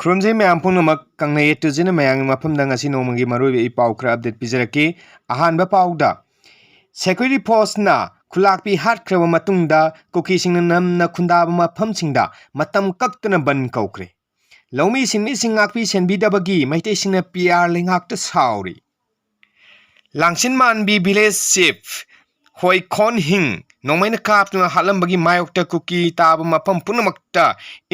ꯈꯨꯔꯨꯝꯖꯩ ꯃꯌꯥꯝ ꯄꯨꯝꯅꯃꯛ ꯀꯪꯂꯩ ꯇꯨꯖꯤꯅ ꯃꯌꯥꯝꯒꯤ ꯃꯐꯝꯗ ꯉꯁꯤ ꯅꯣꯡꯃꯒꯤ ꯃꯔꯨꯑꯣꯏꯕ ꯄꯥꯎ ꯈꯔ ꯑꯞꯗꯦꯠ ꯄꯤꯖꯔꯛꯀꯦ ꯑꯍꯥꯟꯕ ꯄꯥꯎꯗ ꯁꯦꯀ꯭ꯌꯨꯔꯤꯇꯤ ꯐꯣꯔꯁꯅ ꯈꯨꯂꯥꯛꯄꯤ ꯍꯥꯠꯈ꯭ꯔꯕ ꯃꯇꯨꯡꯗ ꯀꯨꯀꯤꯁꯤꯡꯅ ꯅꯝꯅ ꯈꯨꯟꯗꯥꯕ ꯃꯐꯝꯁꯤꯡꯗ ꯃꯇꯝ ꯀꯛꯇꯅ ꯕꯟ ꯀꯧꯈ꯭ꯔꯦ ꯂꯧꯃꯤ ꯁꯤꯟꯃꯤꯁꯤꯡ ꯉꯥꯛꯄꯤ ꯁꯦꯟꯕꯤꯗꯕꯒꯤ ꯃꯩꯇꯩꯁꯤꯡꯅ ꯄꯤꯑꯥꯔ ꯂꯩꯉꯥꯛꯇ ꯁꯥꯎꯔꯤ ꯂꯥꯡꯁꯤꯟ ꯃꯥꯟꯕꯤ ꯚꯤꯂꯦꯖ ꯆꯤꯐ ꯍꯣꯏ ꯈꯣꯟ ꯍꯤꯡ ꯅꯣꯡꯃꯩꯅ ꯀꯥꯞꯇꯨꯅ ꯍꯥꯠꯂꯝꯕꯒꯤ ꯃꯥꯌꯣꯛꯇ ꯀꯨꯀꯤ ꯇꯥꯕ ꯃꯐꯝ ꯄꯨꯝꯅꯃꯛꯇ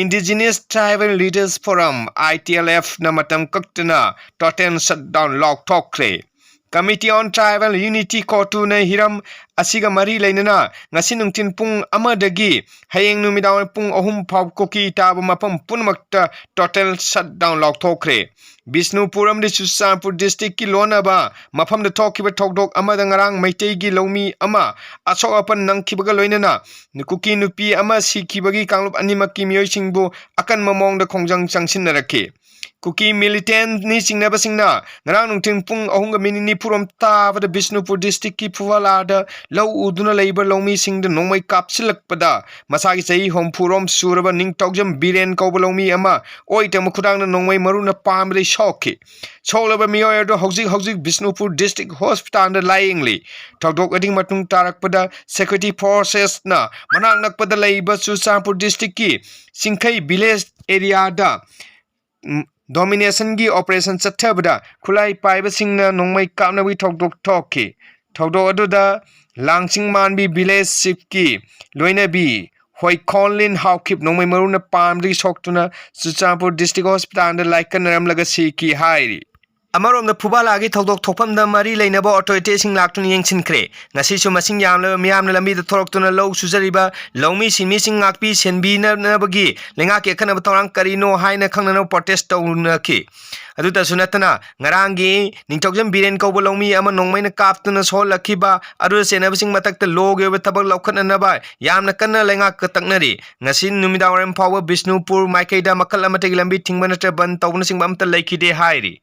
ꯏꯟꯗꯤꯖꯤꯅꯁ ꯇ꯭ꯔꯥꯏꯕꯦꯜ ꯂꯤꯗꯔꯁ ꯐꯣꯔꯝ ITLFꯅ ꯃꯇꯝ ꯀꯛꯇꯨꯅ total shutdown ꯂꯥꯎꯊꯣꯛꯈ꯭ꯔꯦ Committee on Tribal Unity Kotuna Hiram Asiga Mari Lainana Nasinungtin Pung Amadagi Hayeng Numidawan Pung Ohum Pau Koki Taba Mapam Punmakta Total Shutdown Lock Tokre Bisnupuram de Susanpur District Kilonaba Mapam the Tokiba Tokdok Amadangarang Maitegi Lomi Ama Aso upon Nankibaga Loinana Nukuki Nupi Ama Sikibagi Kangup Animaki Myoshingbo Akan Mamong the Kongjang Changshinarake Kuki militant ni singnaba singna ngarang nungting pung ahunga minini puram tabada Bisnupur district ki puwalada lau uduna labor lomi singda nongmai kapsilakpada masagi sahi hompurom suraba ningtogjam biren kauba lomi ama oita mukudang na nongmai maruna pamre shoki cholaba miyoy do hojik Bisnupur district hospital da lyingly togdok ading matung tarakpada security forces na manang nakpada labor Susanpur district ki singkai village area da Domination gi operation chathabada khulai paiba singna nongmai kapna wi thokdok thokki thokdok aduda langsing manbi village sipki loina bi hoi konlin hawkip nongmai maruna pamri soktuna Suchanpur district hospital da laikan ram laga siki hairi Amarom the Pubalagi Togdok Topam the Mari Lainabo authorities Laktun Yangsinkre, Nasisu Masing Yam Miam Lambi the Torktuna Low Suzariba, Lomi si missing Akpi, Senbina Nabagi, Lengaki Kanabatorang Karino, Haina Kanano protest Naki. Aduta Sunatana, Narangi, Nintogjam Biren Kobolomi, Amanongmina Kaptuna Sol Akiba, Adus and everything Matak the logo with Tabak Lokan and Nabai, Yamnakana Lengak Katanari, Nasin Numidaram Power Bisnupur, Maikeda Makalamati Lambi Tingmanata Ban Townasing Bamta Lake de Hairi.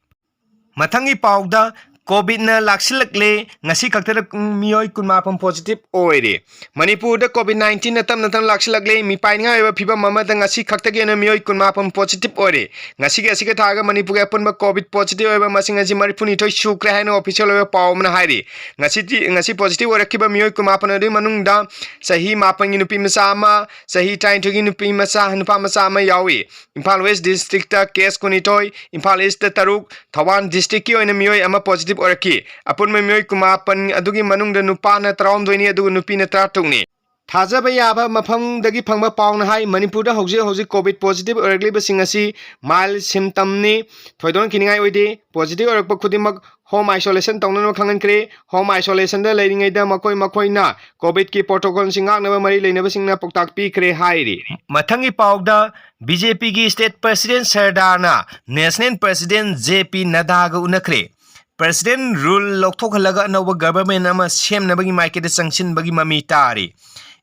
Mathangi pauda COVID na laksilakle ngasi kaktara miyoi kunmapam positive oire Manipur da COVID-19 na tam laksilakle mi painga eba phiba mama da ngasi kaktage na miyoi kunmapam positive oire ngasi ge asika thaga Manipur ga punba COVID positive eba masing aji maripuni thoi sukra haina official eba pawmna hairi ngasi positive ore kiba miyoi kunmapan ade manungda sahi mapan gi nupi masama sahi tain thogi nupi masa nupa masama yawi Imphal West district ta case kunitoi Imphal East ta taruk Thawan district ki oina miyoi ama positive Oraki, upon my Mui Kumapan, Adugi Manung the Nupana Traum Dwini Adu Nupina Tratuni. Tazaba Yaba Mapang Dagi Panga Pound High, Manipura Hosi COVID positive or Gliba Singasi, mild symptomni, Todon Kiningai Udi, positive or Kudimak, home isolation, Tono Kangan Kre, home isolation, the Lading Ada Makoi na, COVID ki protocol Singa never Mari never sing Potak P. Kre Hairi. Matangi Pauda, BJP gi State President Sardana, National President JP Nadaga Unakre. President rule Loktokhalaga Nova government ama Shem Nabagi Mike the sanction bagi mamitari.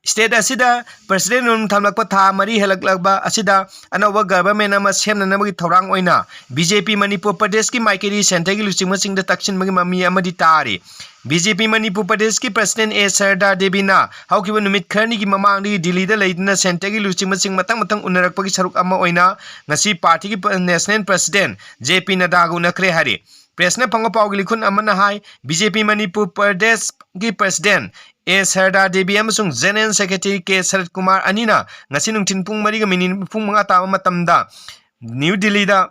State asida President Rum Tamlakpa Tha Mari Helaklagba asida anova government ama Shem Nabagi Thorang Oina BJP Manipur Pradesh ki Mike di Center ki Luchima Singh the Takshin bagi mami amadi tari. BJP Manipur Pradesh ki President A Sardar Debina how ki numit kharni ki mamang di Delhi da leidna Center ki Luchima Singh matang unarak pagi saruk ama oina ngasi party ki National President JP Nadaga unakre hari. Presna Pangapau Likun Amana High, BJP Manipur Pradesh ki President A Sardar Devi Amasung General Secretary K Sarat Kumar Anina, Nasinung Tinpung Mariga Minin Pung Mangata Matamda, New Delhi da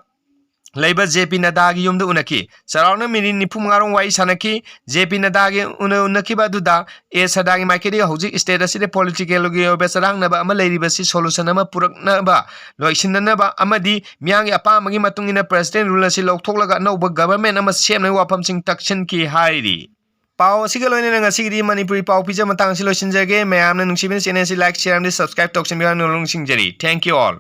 Labor JP Nadagi Yum the Unaki, Sarana Minin Nipumarong Wai Sanaki, JP Nadagi Unaki Baduda, A Sadagi Makedi Hoji status the political Besarang Naba Amalady Basi Solusanama Purak Naba, Loishinaba Amadi, Miang Apa Magimatung in a president rulersi Loktolaga no government Ama Shem Wapam Sing Takshan Ki Hairi. Pau Sigaloin and a Sigri Manipuri Pau Pija Matang Siloshin Jage, may I am an like, share, and subscribe to Oximian Lung Singjari. Thank you all.